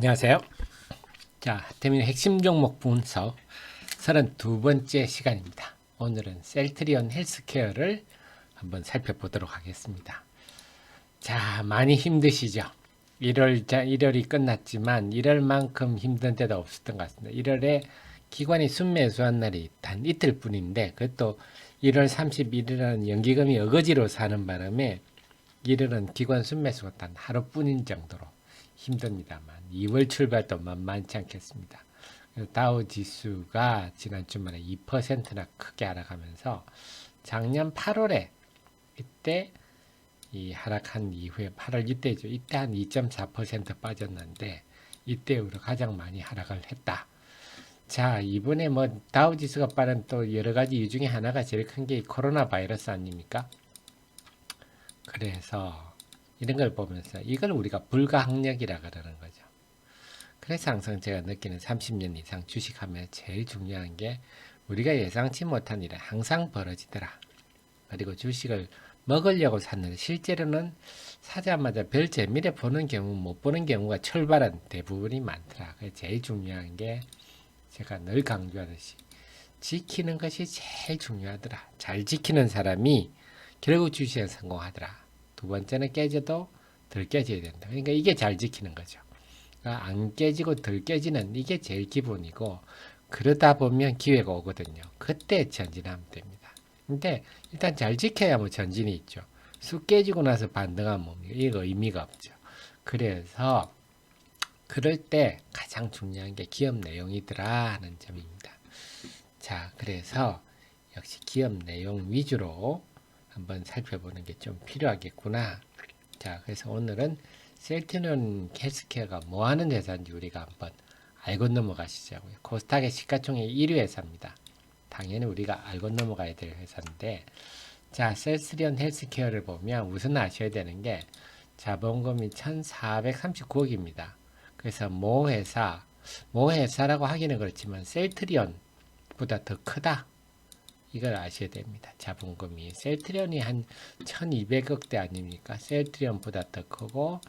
안녕하세요. 자, 하태민의 핵심 종목 분석 32번째 시간입니다. 오늘은 셀트리온 헬스케어를 한번 살펴보도록 하겠습니다. 자, 많이 힘드시죠? 1월이 끝났지만 1월만큼 힘든 때도 없었던 것 같습니다. 1월에 기관이 순매수한 날이 단 이틀 뿐인데 그것도 1월 31일은 연기금이 어거지로 사는 바람에 1월은 기관 순매수가 단 하루뿐인 정도로 힘듭니다만 2월 출발도 만만치 않겠습니다. 다우 지수가 지난 주말에 2%나 크게 하락하면서 작년 8월에 이때 이 하락한 이후에 8월 이때죠. 이때 한 2.4% 빠졌는데 이때로 가장 많이 하락을 했다. 자, 이번에 뭐 다우 지수가 빠른 또 여러 가지 이유 중에 하나가 제일 큰 게 코로나 바이러스 아닙니까? 그래서 이런 걸 보면서 이걸 우리가 불가항력이라 그러는 거죠. 그래서 항상 제가 느끼는 30년 이상 주식하면 제일 중요한 게 우리가 예상치 못한 일이 항상 벌어지더라. 그리고 주식을 먹으려고 샀는데 실제로는 사자마자 별 재미를 보는 경우 못 보는 경우가 철발한 대부분이 많더라. 그래서 제일 중요한 게 제가 늘 강조하듯이 지키는 것이 제일 중요하더라. 잘 지키는 사람이 결국 주식에 성공하더라. 두 번째는 깨져도 덜 깨져야 된다. 그러니까 이게 잘 지키는 거죠. 그러니까 안 깨지고 덜 깨지는 이게 제일 기본이고 그러다 보면 기회가 오거든요. 그때 전진하면 됩니다. 근데 일단 잘 지켜야 뭐 전진이 있죠. 쑥 깨지고 나서 반등하면 뭡니까? 이거 의미가 없죠. 그래서 그럴 때 가장 중요한 게 기업 내용이더라 하는 점입니다. 자, 그래서 역시 기업 내용 위주로 한번 살펴보는 게 좀 필요하겠구나. 자, 그래서 오늘은 셀트리온 헬스케어가 뭐 하는 회사인지 우리가 한번 알고 넘어가시자고요. 코스닥의 시가총액 1위 회사입니다. 당연히 우리가 알고 넘어가야 될 회사인데, 자, 셀트리온 헬스케어를 보면 우선 아셔야 되는 게 자본금이 1,439억입니다. 그래서 모 회사라고 하기는 그렇지만 셀트리온보다 더 크다. 이걸 아셔야 됩니다. 자본금이 셀트리온이 한 1200억대 아닙니까? 셀트리온보다 더 크고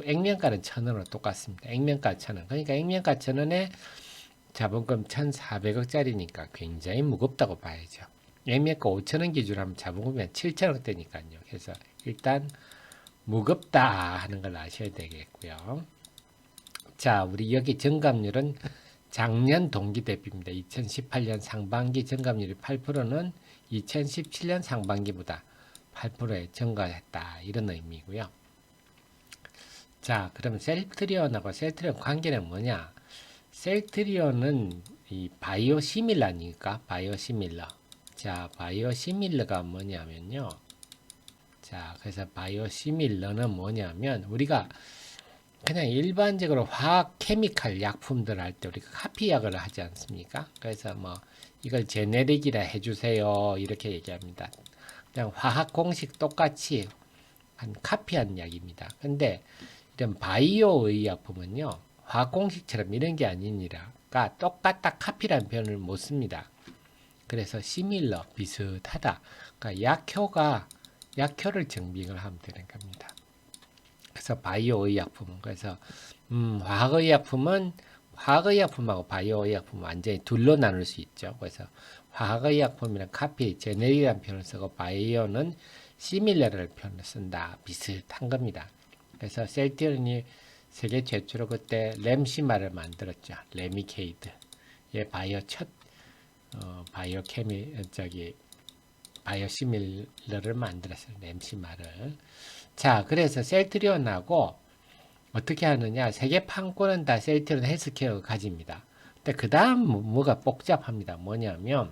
액면가는 1000원으로 똑같습니다. 액면가 1000원. 그러니까 액면가 1000원에 자본금 1400억짜리니까 굉장히 무겁다고 봐야죠. 액면가 5000원 기준으로 하면 자본금이 7000억대니까요. 그래서 일단 무겁다 하는 걸 아셔야 되겠고요. 자, 우리 여기 정감률은 작년 동기 대비입니다. 2018년 상반기 증감률이 8%는 2017년 상반기보다 8%에 증가했다. 이런 의미고요. 자, 그럼 셀트리온하고 셀트리온 관계는 뭐냐? 셀트리온은 이 바이오시밀러니까 바이오시밀러. 자, 바이오시밀러가 뭐냐면요. 자, 그래서 바이오시밀러는 뭐냐면 우리가 그냥 일반적으로 화학 케미칼 약품들 할 때 우리가 카피약을 하지 않습니까? 그래서 뭐 이걸 제네릭이라 해주세요 이렇게 얘기합니다. 그냥 화학 공식 똑같이 한 카피한 약입니다. 근데 이런 바이오 의약품은요 화학 공식처럼 이런 게 아니니라가 똑같다 카피라는 표현을 못 씁니다. 그래서 시밀러 비슷하다. 그러니까 약효를 증빙을 하면 되는 겁니다. 그래서 바이오의약품은 그래서 화학의약품하고 바이오의약품은 완전히 둘로 나눌 수 있죠. 그래서 화학의약품이란 카피, 제네릭이라는 표현을 쓰고 바이오는 시밀러를 표현을 쓴다. 비슷한 겁니다. 그래서 셀트리온이 세계 최초로 그때 램시마를 만들었죠. 레미케이드. 예, 바이오시밀러를 만들었어요. 램시마를. 자, 그래서 셀트리온하고 어떻게 하느냐? 세계 판권은 다 셀트리온 헬스케어가 가집니다. 근데 그 다음 뭐가 복잡합니다. 뭐냐면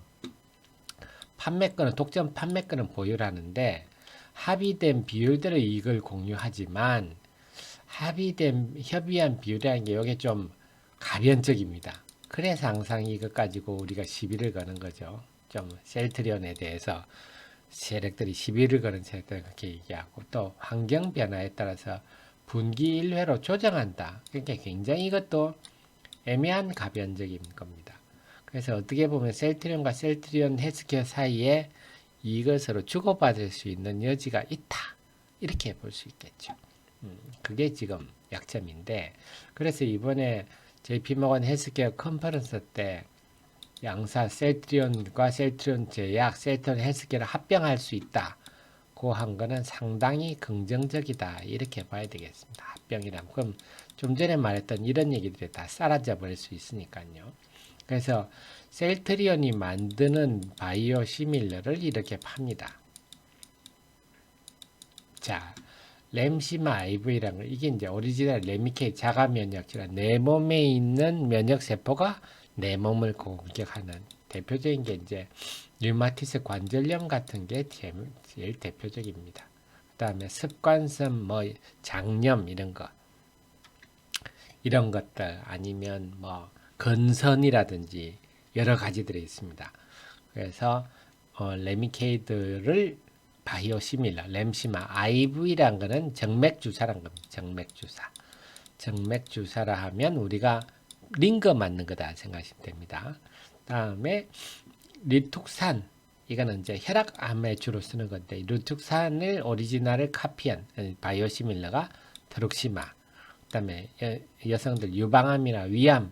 독점 판매권은 보유하는데 합의된 비율대로 이익을 공유하지만 협의한 비율이라는 게 이게 좀 가변적입니다. 그래서 항상 이것 가지고 우리가 시비를 거는 거죠. 좀 셀트리온에 대해서 세력들이 시비를 거는 세력들은 그렇게 얘기하고 또 환경 변화에 따라서 분기 1회로 조정한다. 그러니까 굉장히 이것도 애매한 가변적인 겁니다. 그래서 어떻게 보면 셀트리온과 셀트리온 헬스케어 사이에 이것으로 주고받을 수 있는 여지가 있다. 이렇게 볼 수 있겠죠. 그게 지금 약점인데, 그래서 이번에 JP모건 헬스케어 컨퍼런스 때 양사 셀트리온과 셀트리온 제약, 셀트리온 헬스케어를 합병할 수 있다. 고 한 거는 상당히 긍정적이다. 이렇게 봐야 되겠습니다. 합병이라면. 그럼 좀 전에 말했던 이런 얘기들이 다 사라져 버릴 수 있으니까요. 그래서 셀트리온이 만드는 바이오 시밀러를 이렇게 팝니다. 자, 램시마 IV라는 거, 이게 이제 오리지널 레미케이 자가 면역질환, 내 몸에 있는 면역 세포가 내 몸을 공격하는 대표적인 게 이제 류마티스 관절염 같은 게 제일 대표적입니다. 그 다음에 습관성 뭐 장염 이런 것들 아니면 뭐 건선이라든지 여러 가지들이 있습니다. 그래서 레미케이드를 바이오시밀러, 램시마, IV란 거는 정맥주사란 겁니다. 정맥주사. 정맥주사라 하면 우리가 링거 맞는 거다 생각하시면 됩니다. 다음에 리툭산, 이거는 이제 혈압암에 주로 쓰는 건데, 리툭산을 오리지널을 카피한 바이오시밀러가 트룩시마. 그 다음에 여성들 유방암이나 위암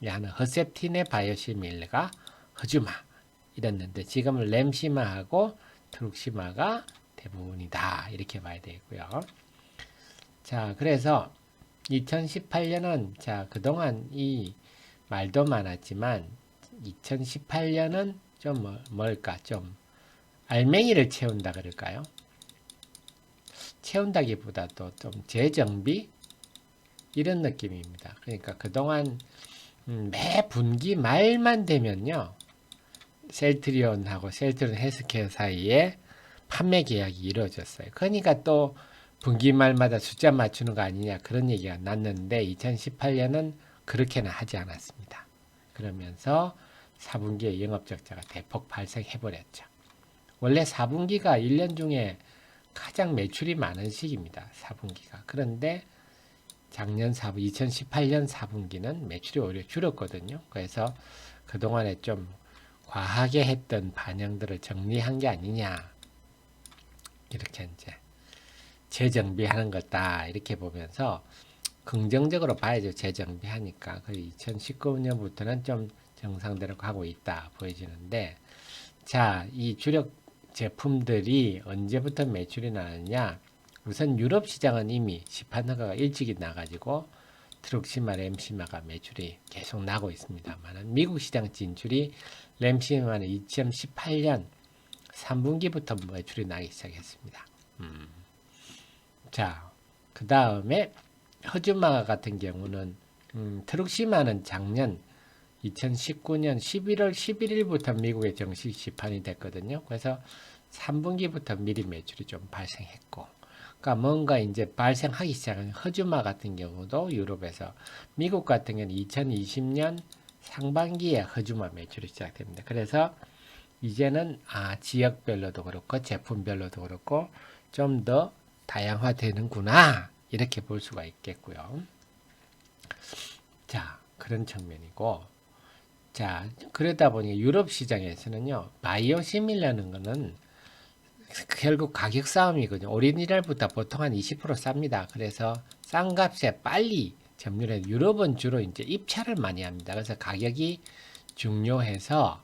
하는 허셉틴의 바이오시밀러가 허주마. 이랬는데 지금은 램시마하고 트룩시마가 대부분이다. 이렇게 봐야 되고요. 자, 그래서 2018년은 자, 그동안 이 말도 많았지만 2018년은 좀 뭘까? 좀 알맹이를 채운다 그럴까요? 채운다기보다도 좀 재정비 이런 느낌입니다. 그러니까 그동안 매 분기 말만 되면요. 셀트리온하고 셀트리온 헬스케어 사이에 판매 계약이 이루어졌어요. 그러니까 또 분기말마다 숫자 맞추는 거 아니냐 그런 얘기가 났는데 2018년은 그렇게는 하지 않았습니다. 그러면서 4분기에 영업적자가 대폭 발생해버렸죠. 원래 4분기가 1년 중에 가장 매출이 많은 시기입니다. 4분기가. 그런데 작년 2018년 4분기는 매출이 오히려 줄었거든요. 그래서 그동안에 좀 과하게 했던 반영들을 정리한 게 아니냐. 이렇게 이제 재정비하는 거다. 이렇게 보면서 긍정적으로 봐야죠. 재정비하니까. 그 2019년부터는 좀 정상대로 가고 있다. 보여지는데 자, 이 주력 제품들이 언제부터 매출이 나느냐. 우선 유럽 시장은 이미 시판허가가 일찍이 나가지고 트룩시마, 램시마가 매출이 계속 나고 있습니다만 미국 시장 진출이 램시마는 2018년 3분기부터 매출이 나기 시작했습니다. 자, 그 다음에 허즈마 같은 경우는 트룩시마는 작년 2019년 11월 11일부터 미국에 정식 시판이 됐거든요. 그래서 3분기부터 미리 매출이 좀 발생했고, 그러니까 뭔가 이제 발생하기 시작한 허즈마 같은 경우도 유럽에서, 미국 같은 경우는 2020년 상반기에 허즈마 매출이 시작됩니다. 그래서 이제는 지역별로도 그렇고 제품별로도 그렇고 좀 더 다양화되는구나 이렇게 볼 수가 있겠고요. 자, 그런 측면이고, 자, 그러다 보니 유럽 시장에서는요, 바이오시밀라는 거는 결국 가격 싸움이거든요. 오리지널보다 보통 한 20% 쌉니다. 그래서 싼 값에 빨리 점유해. 유럽은 주로 이제 입찰을 많이 합니다. 그래서 가격이 중요해서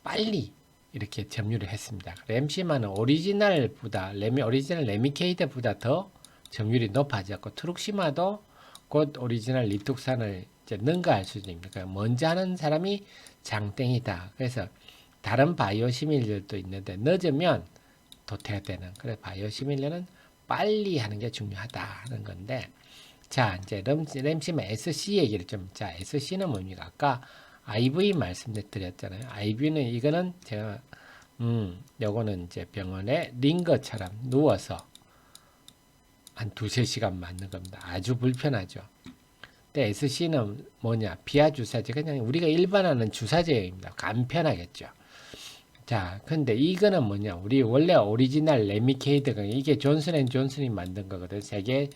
빨리 이렇게 점유를 했습니다. 램시마는 오리지널보다 오리지널 레미케이드보다 더 점유율이 높아졌고 트룩시마도 곧 오리지널 리툭산을 이제 능가할 수준입니다. 그러니까 먼저 하는 사람이 장땡이다. 그래서 다른 바이오시밀러도 있는데 늦으면 도태되는. 그래서 바이오시밀러는 빨리 하는 게 중요하다는 건데, 자, 이제 램시마 SC 얘기를 좀, 자, SC는 뭡니까? 아까 IV 말씀드렸잖아요. IV는 이거는 제가 요거는 이제 병원에 링거처럼 누워서 한 2-3시간 맞는 겁니다. 아주 불편하죠. 근데 SC는 뭐냐? 비하 주사제. 그냥 우리가 일반하는 주사제입니다. 간편하겠죠. 자, 근데 이거는 뭐냐? 우리 원래 오리지널 레미케이드가 이게 존슨앤존슨이 만든 거거든. 세계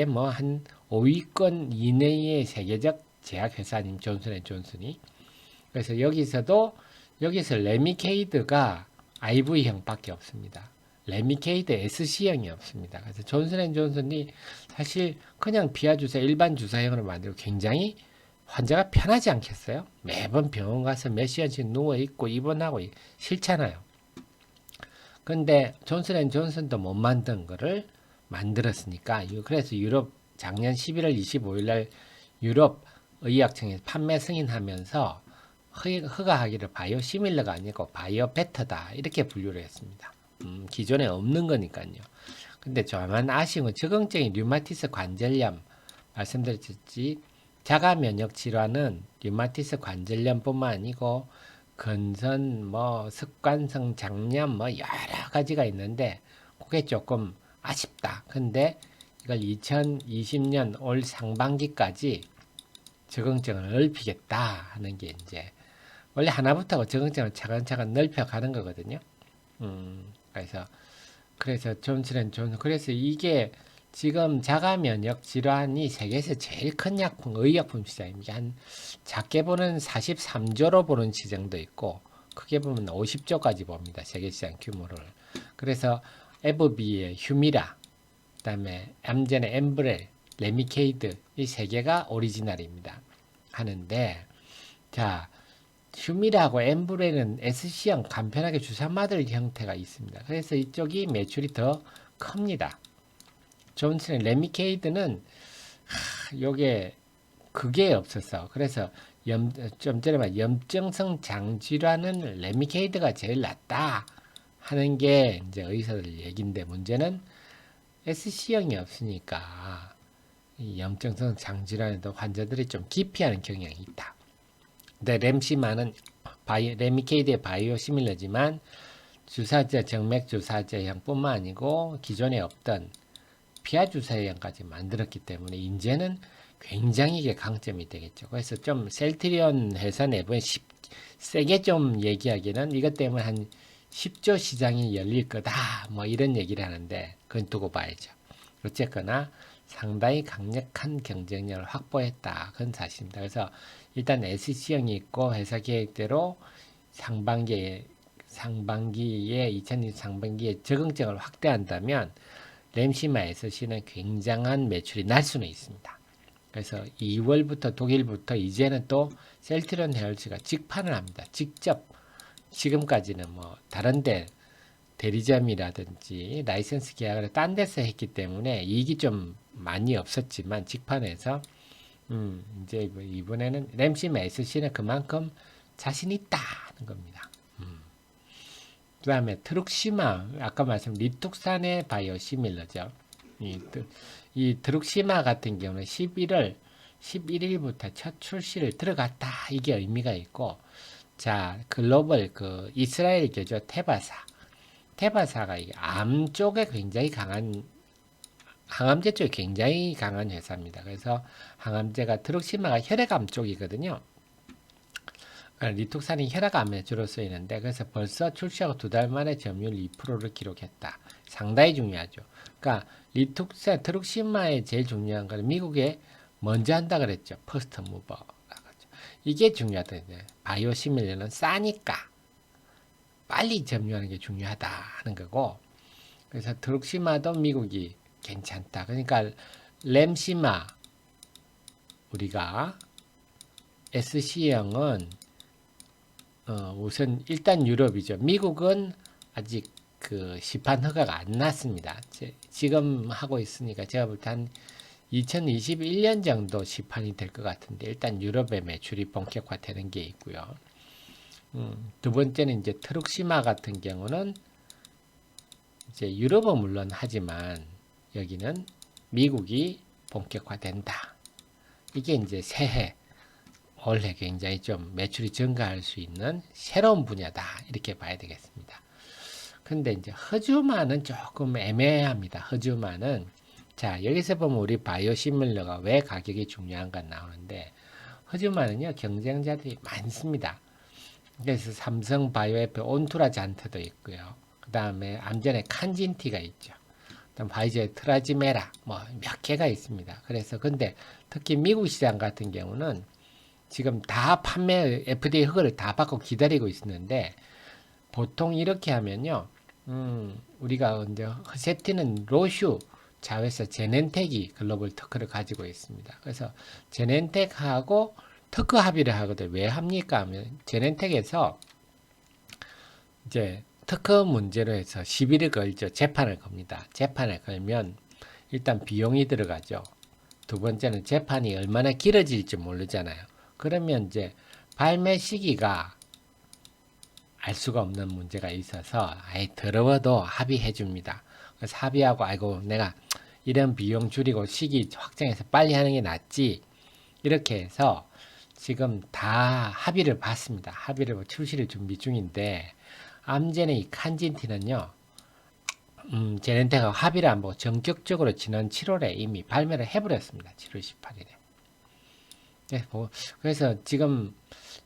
뭐 한 5위권 이내의 세계적 제약회사님 존슨앤존슨이. 그래서 여기서 레미케이드가 IV형밖에 없습니다. 레미케이드 SC형이 없습니다. 그래서 존슨앤존슨이 사실 그냥 비아주사 일반 주사형으로 만들고 굉장히 환자가 편하지 않겠어요? 매번 병원 가서 몇 시간씩 누워 있고 입원하고 싫잖아요. 근데 존슨앤존슨도 못 만든 거를 만들었으니까 그래서 유럽 작년 11월 25일 날 유럽 의약청에서 판매 승인하면서 허가하기를 바이오 시밀러가 아니고 바이오 베터다 이렇게 분류를 했습니다. 기존에 없는 거니까요. 근데 저만 아쉬운 건 적응적인 류마티스 관절염 말씀드렸지 자가 면역 질환은 류마티스 관절염뿐만 아니고 근선 뭐 습관성 장염 뭐 여러 가지가 있는데 그게 조금 아쉽다. 근데 이걸 2020년 올 상반기까지 적응증을 넓히겠다 하는 게 이제 원래 하나부터 적응증을 차근차근 넓혀가는 거거든요. 그래서 그래서 이게 지금 자가 면역 질환이 세계에서 제일 큰 약품, 의약품 시장입니다. 한 작게 보는 43조로 보는 시장도 있고 크게 보면 50조까지 봅니다. 세계 시장 규모를. 그래서 에브비의 휴미라, 그다음에 암젠의 엠브렐, 레미케이드 이 세 개가 오리지널입니다. 하는데 자 휴미라하고 엠브렐은 SC형 간편하게 주사 맞을 형태가 있습니다. 그래서 이쪽이 매출이 더 큽니다. 존슨의 레미케이드는 요게 그게 없었어. 그래서 좀 전에 말 염증성 장질환은 레미케이드가 제일 낫다 하는 게 이제 의사들 얘긴데 문제는 SC형이 없으니까 이 염증성 장질환에도 환자들이 좀 기피하는 경향이 있다. 근데 램시마는 레미케이드의 바이오 시밀러지만 주사제, 정맥 주사제형뿐만 아니고 기존에 없던 피하 주사제형까지 만들었기 때문에 이제는 굉장히 이게 강점이 되겠죠. 그래서 좀 셀트리온 회사 내부에 세게 좀 얘기하기는 이것 때문에 한 10조 시장이 열릴 거다. 뭐 이런 얘기를 하는데 그건 두고 봐야죠. 어쨌거나 상당히 강력한 경쟁력을 확보했다. 그건 사실입니다. 그래서 일단 SC형이 있고 회사 계획대로 상반기에 2020 상반기에 적응증을 확대한다면 램시마 SC는 굉장한 매출이 날 수는 있습니다. 그래서 2월부터 독일부터 이제는 또 셀트리온 헤얼스가 직판을 합니다. 직접 지금까지는 뭐 다른데 대리점이라든지 라이센스 계약을 딴 데서 했기 때문에 이익이 좀 많이 없었지만 직판에서 이제 이번에는 램시마 SC는 그만큼 자신 있다는 겁니다. 그 다음에 트룩시마 아까 말씀 리툭산의 바이오 시밀러죠. 이 트룩시마 같은 경우는 11일부터 첫 출시를 들어갔다 이게 의미가 있고 자 글로벌 그 이스라엘 교조 테바사가 이게 암 쪽에 굉장히 강한 항암제 쪽에 굉장히 강한 회사입니다. 그래서 항암제가 트룩시마가 혈액암 쪽이거든요. 리툭산이 혈액암에 주로 쓰이는데 그래서 벌써 출시하고 2달 만에 점유율 2%를 기록했다. 상당히 중요하죠. 그러니까 트룩시마의 제일 중요한 건 미국에 먼저 한다 그랬죠. 퍼스트 무버라고 하죠. 이게 중요하거든요. 바이오 시밀러는 싸니까 빨리 점유하는 게 중요하다 하는 거고 그래서 트룩시마도 미국이 괜찮다. 그러니까 램시마 우리가 SC형은 우선 일단 유럽이죠. 미국은 아직 그 시판 허가가 안 났습니다. 지금 하고 있으니까 제가 볼 때 한 2021년 정도 시판이 될 것 같은데 일단 유럽의 매출이 본격화되는 게 있고요. 두 번째는 이제 트룩시마 같은 경우는 이제 유럽은 물론 하지만 여기는 미국이 본격화된다. 이게 이제 새해 올해 굉장히 좀 매출이 증가할 수 있는 새로운 분야다. 이렇게 봐야 되겠습니다. 근데 이제 허즈만은 조금 애매합니다. 허즈만은 자 여기서 보면 우리 바이오시밀러가 왜 가격이 중요한가 나오는데 허즈만은요 경쟁자들이 많습니다. 그래서 삼성 바이오에프 온투라 잔트도 있고요. 그 다음에 암전에 칸진티가 있죠. 그다음 화이자의 트라지메라 뭐 몇 개가 있습니다. 그래서 근데 특히 미국 시장 같은 경우는 지금 다 판매 FDA 허가를 다 받고 기다리고 있었는데 보통 이렇게 하면요 우리가 이제 허세티는 로슈 자회사 제넨텍이 글로벌 특허를 가지고 있습니다. 그래서 제넨텍하고 특허 합의를 하거든요. 왜 합니까 하면 제넨텍에서 이제 특허 문제로 해서 시비를 걸죠. 재판을 겁니다. 재판을 걸면 일단 비용이 들어가죠. 두 번째는 재판이 얼마나 길어질지 모르잖아요. 그러면 이제 발매 시기가 알 수가 없는 문제가 있어서 아예 더러워도 합의해 줍니다. 그래서 합의하고 아이고 내가 이런 비용 줄이고 시기 확정해서 빨리 하는 게 낫지 이렇게 해서 지금 다 합의를 봤습니다. 합의를 출시를 준비 중인데 암젠의 이 칸진티는요. 제넨텍하고 합의를 안 보고 전격적으로 지난 7월에 이미 발매를 해버렸습니다. 7월 18일에. 네, 그래서 지금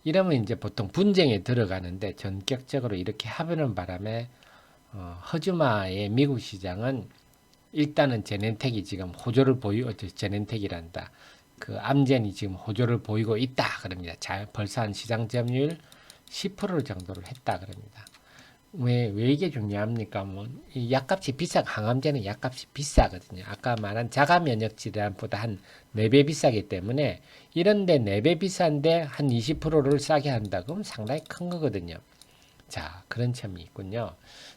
이러면 이제 보통 분쟁에 들어가는데 전격적으로 이렇게 합의는 바람에 허즈마의 미국 시장은 일단은 제넨텍이 지금 호조를 제넨텍이란다. 그 암젠이 지금 호조를 보이고 있다 그럽니다. 벌써 한 시장 점유율 10% 정도를 했다 그럽니다. 왜 이게 중요합니까? 이 약값이 항암제는 약값이 비싸거든요. 아까 말한 자가 면역 질환보다 한 4배 비싸기 때문에 이런데 4배 비싼데 한 20%를 싸게 한다. 그럼 상당히 큰 거거든요. 자, 그런 점이 있군요.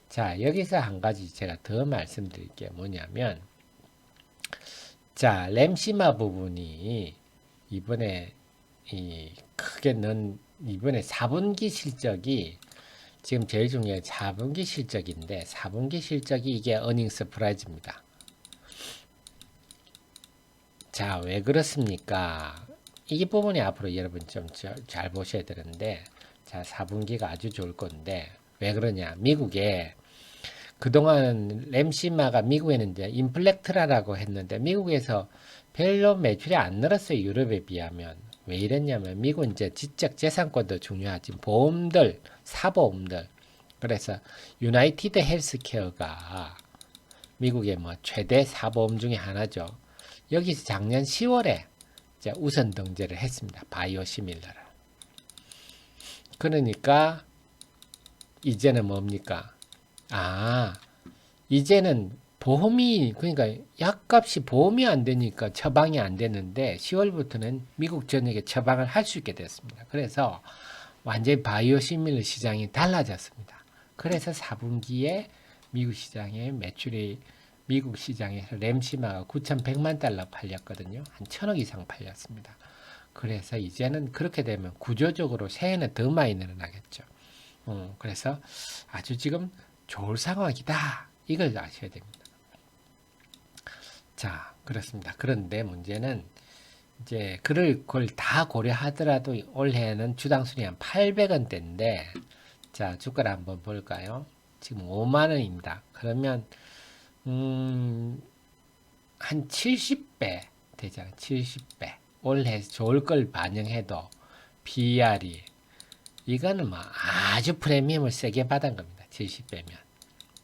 자, 여기서 한 가지 제가 더 말씀드릴 게 뭐냐면, 자, 램시마 부분이 이번에 이번에 4분기 실적이 지금 제일 중요한 4분기 실적인데 4분기 실적이 이게 어닝 서프라이즈입니다. 자, 왜 그렇습니까? 이 부분이 앞으로 여러분 좀 잘 보셔야 되는데 자, 4분기가 아주 좋을 건데 왜 그러냐? 미국에 그동안 램시마가 미국에는 이제 인플렉트라라고 했는데 미국에서 별로 매출이 안 늘었어요. 유럽에 비하면. 왜 이랬냐면 미국은 이제 지적 재산권도 중요하지. 보험들, 사보험들. 그래서 유나이티드 헬스케어가 미국의 뭐 최대 사보험 중에 하나죠. 여기서 작년 10월에 이제 우선 등재를 했습니다. 바이오시밀러를. 그러니까 이제는 뭡니까? 이제는 보험이 그러니까 약값이 보험이 안 되니까 처방이 안 되는데 10월부터는 미국 전역에 처방을 할 수 있게 됐습니다. 그래서 완전히 바이오시밀러 시장이 달라졌습니다. 그래서 4분기에 미국 시장의 매출이 미국 시장에서 램시마가 9,100만 달러 팔렸거든요. 한 1,000억 이상 팔렸습니다. 그래서 이제는 그렇게 되면 구조적으로 새해는 더 많이 늘어나겠죠. 그래서 아주 지금 좋을 상황이다. 이걸 아셔야 됩니다. 자, 그렇습니다. 그런데 문제는 이제 그걸 다 고려하더라도 올해는 주당 순위 한 800원대인데 자, 주가를 한번 볼까요? 지금 5만 원입니다. 그러면 한 70배 되잖아요. 70배. 올해 좋을 걸 반영해도 PR이 이거는 뭐 아주 프리미엄을 세게 받은 겁니다. 70배면.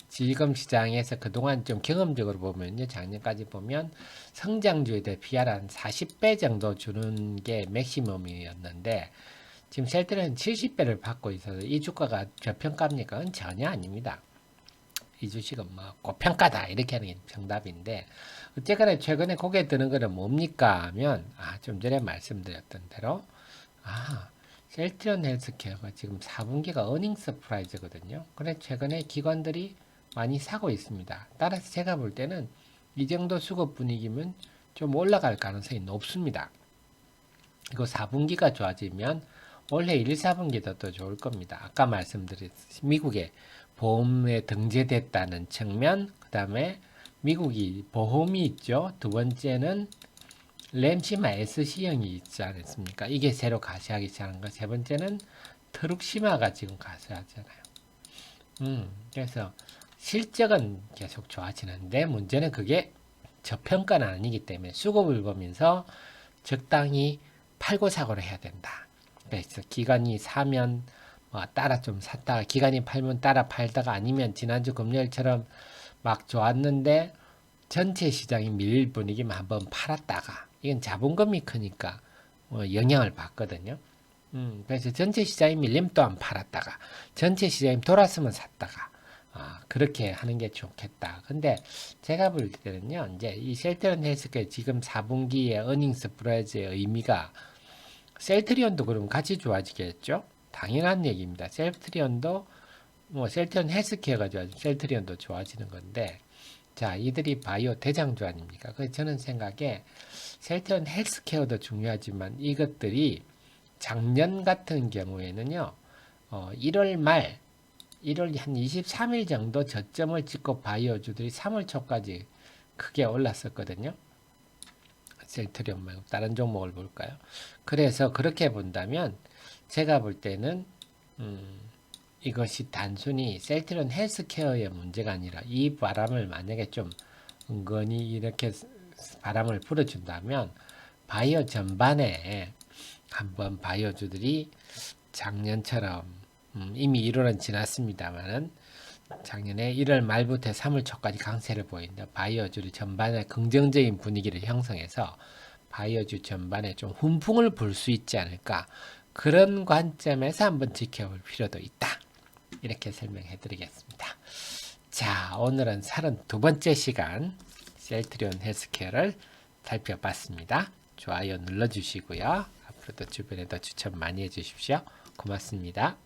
지금 시장에서 그동안 좀 경험적으로 보면요. 작년까지 보면 성장주에 PR 한 40배 정도 주는 게 맥시멈이었는데 지금 셀트리는 70배를 받고 있어서 이 주가가 저평가입니까? 전혀 아닙니다. 이 주식은 뭐 고평가다 이렇게 하는 게 정답인데 어쨌거나 최근에 고개 드는 거는 뭡니까 하면 좀 전에 말씀드렸던 대로 셀트리온 헬스케어가 지금 4분기가 어닝 서프라이즈거든요. 그래 최근에 기관들이 많이 사고 있습니다. 따라서 제가 볼 때는 이 정도 수급 분위기면 좀 올라갈 가능성이 높습니다. 그리고 4분기가 좋아지면 올해 1, 4분기도 더 좋을 겁니다. 아까 말씀드렸듯이 미국에 보험에 등재됐다는 측면, 그 다음에 미국이 보험이 있죠. 두 번째는 램시마 SC형이 있지 않습니까? 이게 새로 가시하기 시작한 거. 세 번째는 트룩시마가 지금 가시하잖아요. 그래서 실적은 계속 좋아지는데 문제는 그게 저평가는 아니기 때문에 수급을 보면서 적당히 팔고 사고를 해야 된다. 그래서 기관이 사면 따라 좀 샀다가 기관이 팔면 따라 팔다가 아니면 지난주 금요일처럼 막 좋았는데 전체 시장이 밀릴 분위기만 한번 팔았다가 이건 자본금이 크니까 영향을 받거든요. 그래서 전체 시장이 밀리면 또 안 팔았다가 전체 시장이 돌았으면 샀다가 그렇게 하는 게 좋겠다. 근데 제가 볼 때는요, 이제 이 셀트리온 헬스케어 지금 4분기의 어닝 서프라이즈의 의미가 셀트리온도 그럼 같이 좋아지겠죠? 당연한 얘기입니다. 셀트리온도 뭐 셀트리온 헬스케어가 좋아지면 셀트리온도 좋아지는 건데, 자, 이들이 바이오 대장주 아닙니까? 그래서 저는 생각에 셀트리온 헬스케어도 중요하지만 이것들이 작년 같은 경우에는요, 1월 말 1월 한 23일 정도 저점을 찍고 바이오주들이 3월 초까지 크게 올랐었거든요. 셀트리온 말고 다른 종목을 볼까요? 그래서 그렇게 본다면 제가 볼 때는 이것이 단순히 셀트리온 헬스케어의 문제가 아니라 이 바람을 만약에 좀 은근히 이렇게 바람을 불어준다면 바이오 전반에 한번 바이오주들이 작년처럼 이미 1월은 지났습니다만은 작년에 1월 말부터 3월 초까지 강세를 보인다. 바이오주 전반에 긍정적인 분위기를 형성해서 바이오주 전반에 좀 훈풍을 불 수 있지 않을까. 그런 관점에서 한번 지켜볼 필요도 있다. 이렇게 설명해 드리겠습니다. 자, 오늘은 32번째 시간 셀트리온 헬스케어를 살펴봤습니다. 좋아요 눌러주시고요. 앞으로도 주변에도 추천 많이 해주십시오. 고맙습니다.